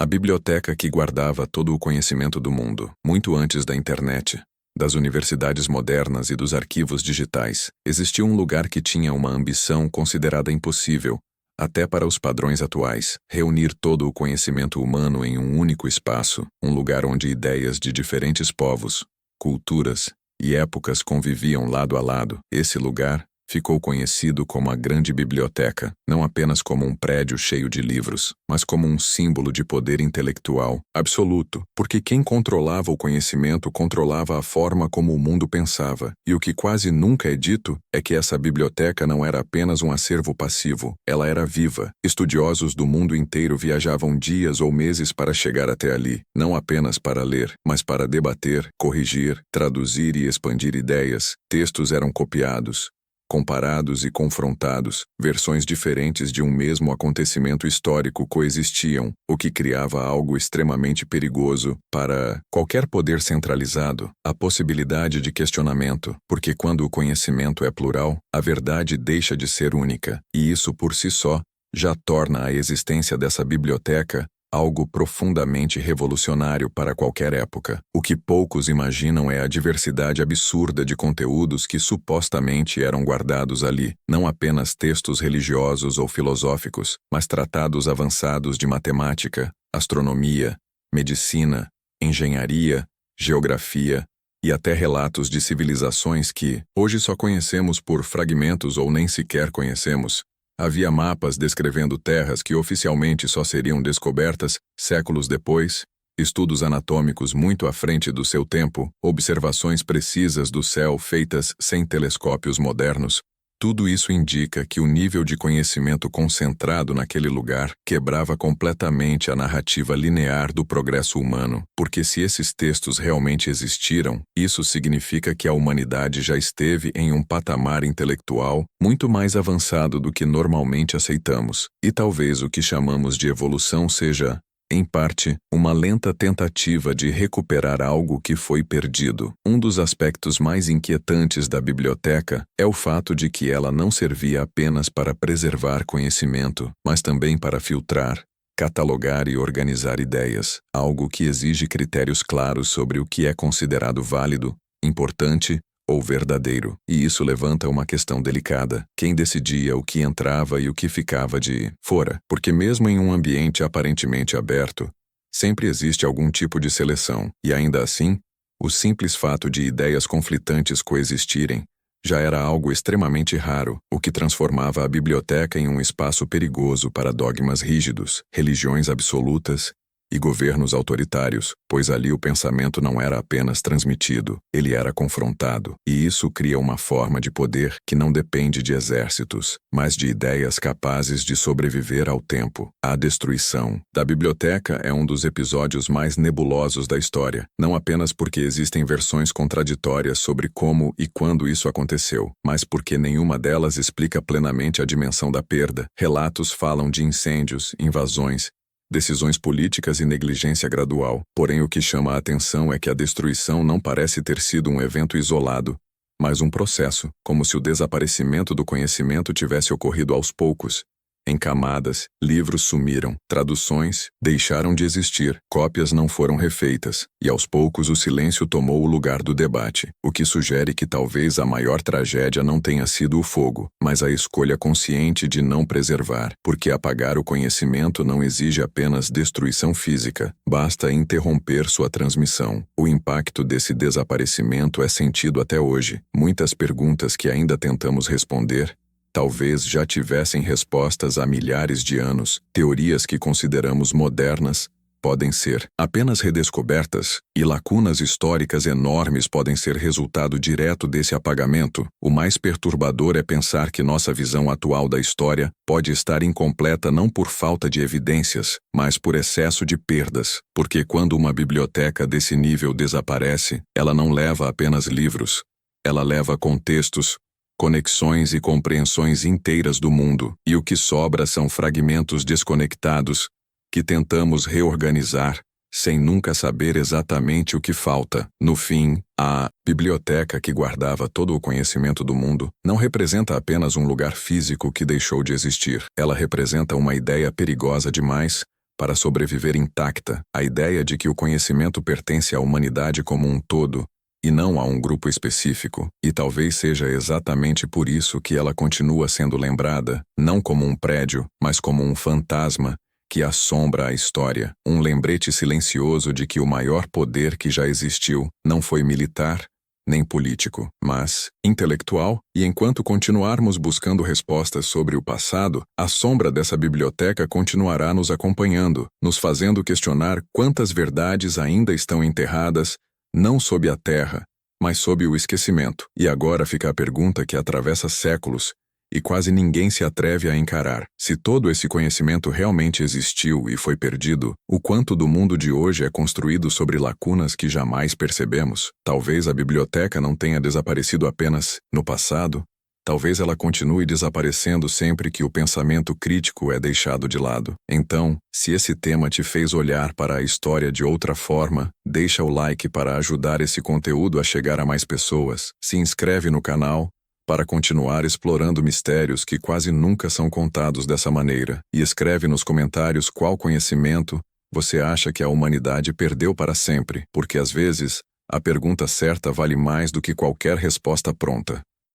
A biblioteca que guardava todo o conhecimento do mundo, muito antes da internet, das universidades modernas e dos arquivos digitais, existia um lugar que tinha uma ambição considerada impossível, até para os padrões atuais: reunir todo o conhecimento humano em um único espaço, um lugar onde ideias de diferentes povos, culturas e épocas conviviam lado a lado. Esse lugar ficou conhecido como a Grande Biblioteca, não apenas como um prédio cheio de livros, mas como um símbolo de poder intelectual absoluto, porque quem controlava o conhecimento controlava a forma como o mundo pensava, e o que quase nunca é dito é que essa biblioteca não era apenas um acervo passivo, ela era viva. Estudiosos do mundo inteiro viajavam dias ou meses para chegar até ali, não apenas para ler, mas para debater, corrigir, traduzir e expandir ideias. Textos eram copiados, comparados e confrontados, versões diferentes de um mesmo acontecimento histórico coexistiam, o que criava algo extremamente perigoso para qualquer poder centralizado: a possibilidade de questionamento, porque quando o conhecimento é plural, a verdade deixa de ser única, e isso por si só já torna a existência dessa biblioteca algo profundamente revolucionário para qualquer época. O que poucos imaginam é a diversidade absurda de conteúdos que supostamente eram guardados ali, não apenas textos religiosos ou filosóficos, mas tratados avançados de matemática, astronomia, medicina, engenharia, geografia e até relatos de civilizações que hoje só conhecemos por fragmentos ou nem sequer conhecemos. Havia mapas descrevendo terras que oficialmente só seriam descobertas séculos depois, estudos anatômicos muito à frente do seu tempo, observações precisas do céu feitas sem telescópios modernos. Tudo isso indica que o nível de conhecimento concentrado naquele lugar quebrava completamente a narrativa linear do progresso humano, porque se esses textos realmente existiram, isso significa que a humanidade já esteve em um patamar intelectual muito mais avançado do que normalmente aceitamos, e talvez o que chamamos de evolução seja, em parte, uma lenta tentativa de recuperar algo que foi perdido. Um dos aspectos mais inquietantes da biblioteca é o fato de que ela não servia apenas para preservar conhecimento, mas também para filtrar, catalogar e organizar ideias, algo que exige critérios claros sobre o que é considerado válido, importante ou verdadeiro. E isso levanta uma questão delicada: quem decidia o que entrava e o que ficava de fora? Porque mesmo em um ambiente aparentemente aberto, sempre existe algum tipo de seleção, e ainda assim, o simples fato de ideias conflitantes coexistirem já era algo extremamente raro, o que transformava a biblioteca em um espaço perigoso para dogmas rígidos, religiões absolutas e governos autoritários, pois ali o pensamento não era apenas transmitido, ele era confrontado, e isso cria uma forma de poder que não depende de exércitos, mas de ideias capazes de sobreviver ao tempo. A destruição da biblioteca é um dos episódios mais nebulosos da história, não apenas porque existem versões contraditórias sobre como e quando isso aconteceu, mas porque nenhuma delas explica plenamente a dimensão da perda. Relatos falam de incêndios, invasões, decisões políticas e negligência gradual. Porém, o que chama a atenção é que a destruição não parece ter sido um evento isolado, mas um processo, como se o desaparecimento do conhecimento tivesse ocorrido aos poucos. Em camadas, livros sumiram, traduções deixaram de existir, cópias não foram refeitas, e aos poucos o silêncio tomou o lugar do debate, o que sugere que talvez a maior tragédia não tenha sido o fogo, mas a escolha consciente de não preservar, porque apagar o conhecimento não exige apenas destruição física, basta interromper sua transmissão. O impacto desse desaparecimento é sentido até hoje. Muitas perguntas que ainda tentamos responder talvez já tivessem respostas há milhares de anos. Teorias que consideramos modernas podem ser apenas redescobertas, e lacunas históricas enormes podem ser resultado direto desse apagamento. O mais perturbador é pensar que nossa visão atual da história pode estar incompleta não por falta de evidências, mas por excesso de perdas, porque quando uma biblioteca desse nível desaparece, ela não leva apenas livros, ela leva contextos, conexões e compreensões inteiras do mundo, e o que sobra são fragmentos desconectados que tentamos reorganizar, sem nunca saber exatamente o que falta. No fim, a biblioteca que guardava todo o conhecimento do mundo não representa apenas um lugar físico que deixou de existir. Ela representa uma ideia perigosa demais para sobreviver intacta. A ideia de que o conhecimento pertence à humanidade como um todo, e não a um grupo específico, e talvez seja exatamente por isso que ela continua sendo lembrada, não como um prédio, mas como um fantasma que assombra a história, um lembrete silencioso de que o maior poder que já existiu não foi militar, nem político, mas intelectual, e enquanto continuarmos buscando respostas sobre o passado, a sombra dessa biblioteca continuará nos acompanhando, nos fazendo questionar quantas verdades ainda estão enterradas, não sob a terra, mas sob o esquecimento. E agora fica a pergunta que atravessa séculos, e quase ninguém se atreve a encarar. Se todo esse conhecimento realmente existiu e foi perdido, o quanto do mundo de hoje é construído sobre lacunas que jamais percebemos? Talvez a biblioteca não tenha desaparecido apenas no passado, talvez ela continue desaparecendo sempre que o pensamento crítico é deixado de lado. Então, se esse tema te fez olhar para a história de outra forma, deixa o like para ajudar esse conteúdo a chegar a mais pessoas. Se inscreve no canal para continuar explorando mistérios que quase nunca são contados dessa maneira. E escreve nos comentários qual conhecimento você acha que a humanidade perdeu para sempre, porque às vezes a pergunta certa vale mais do que qualquer resposta pronta.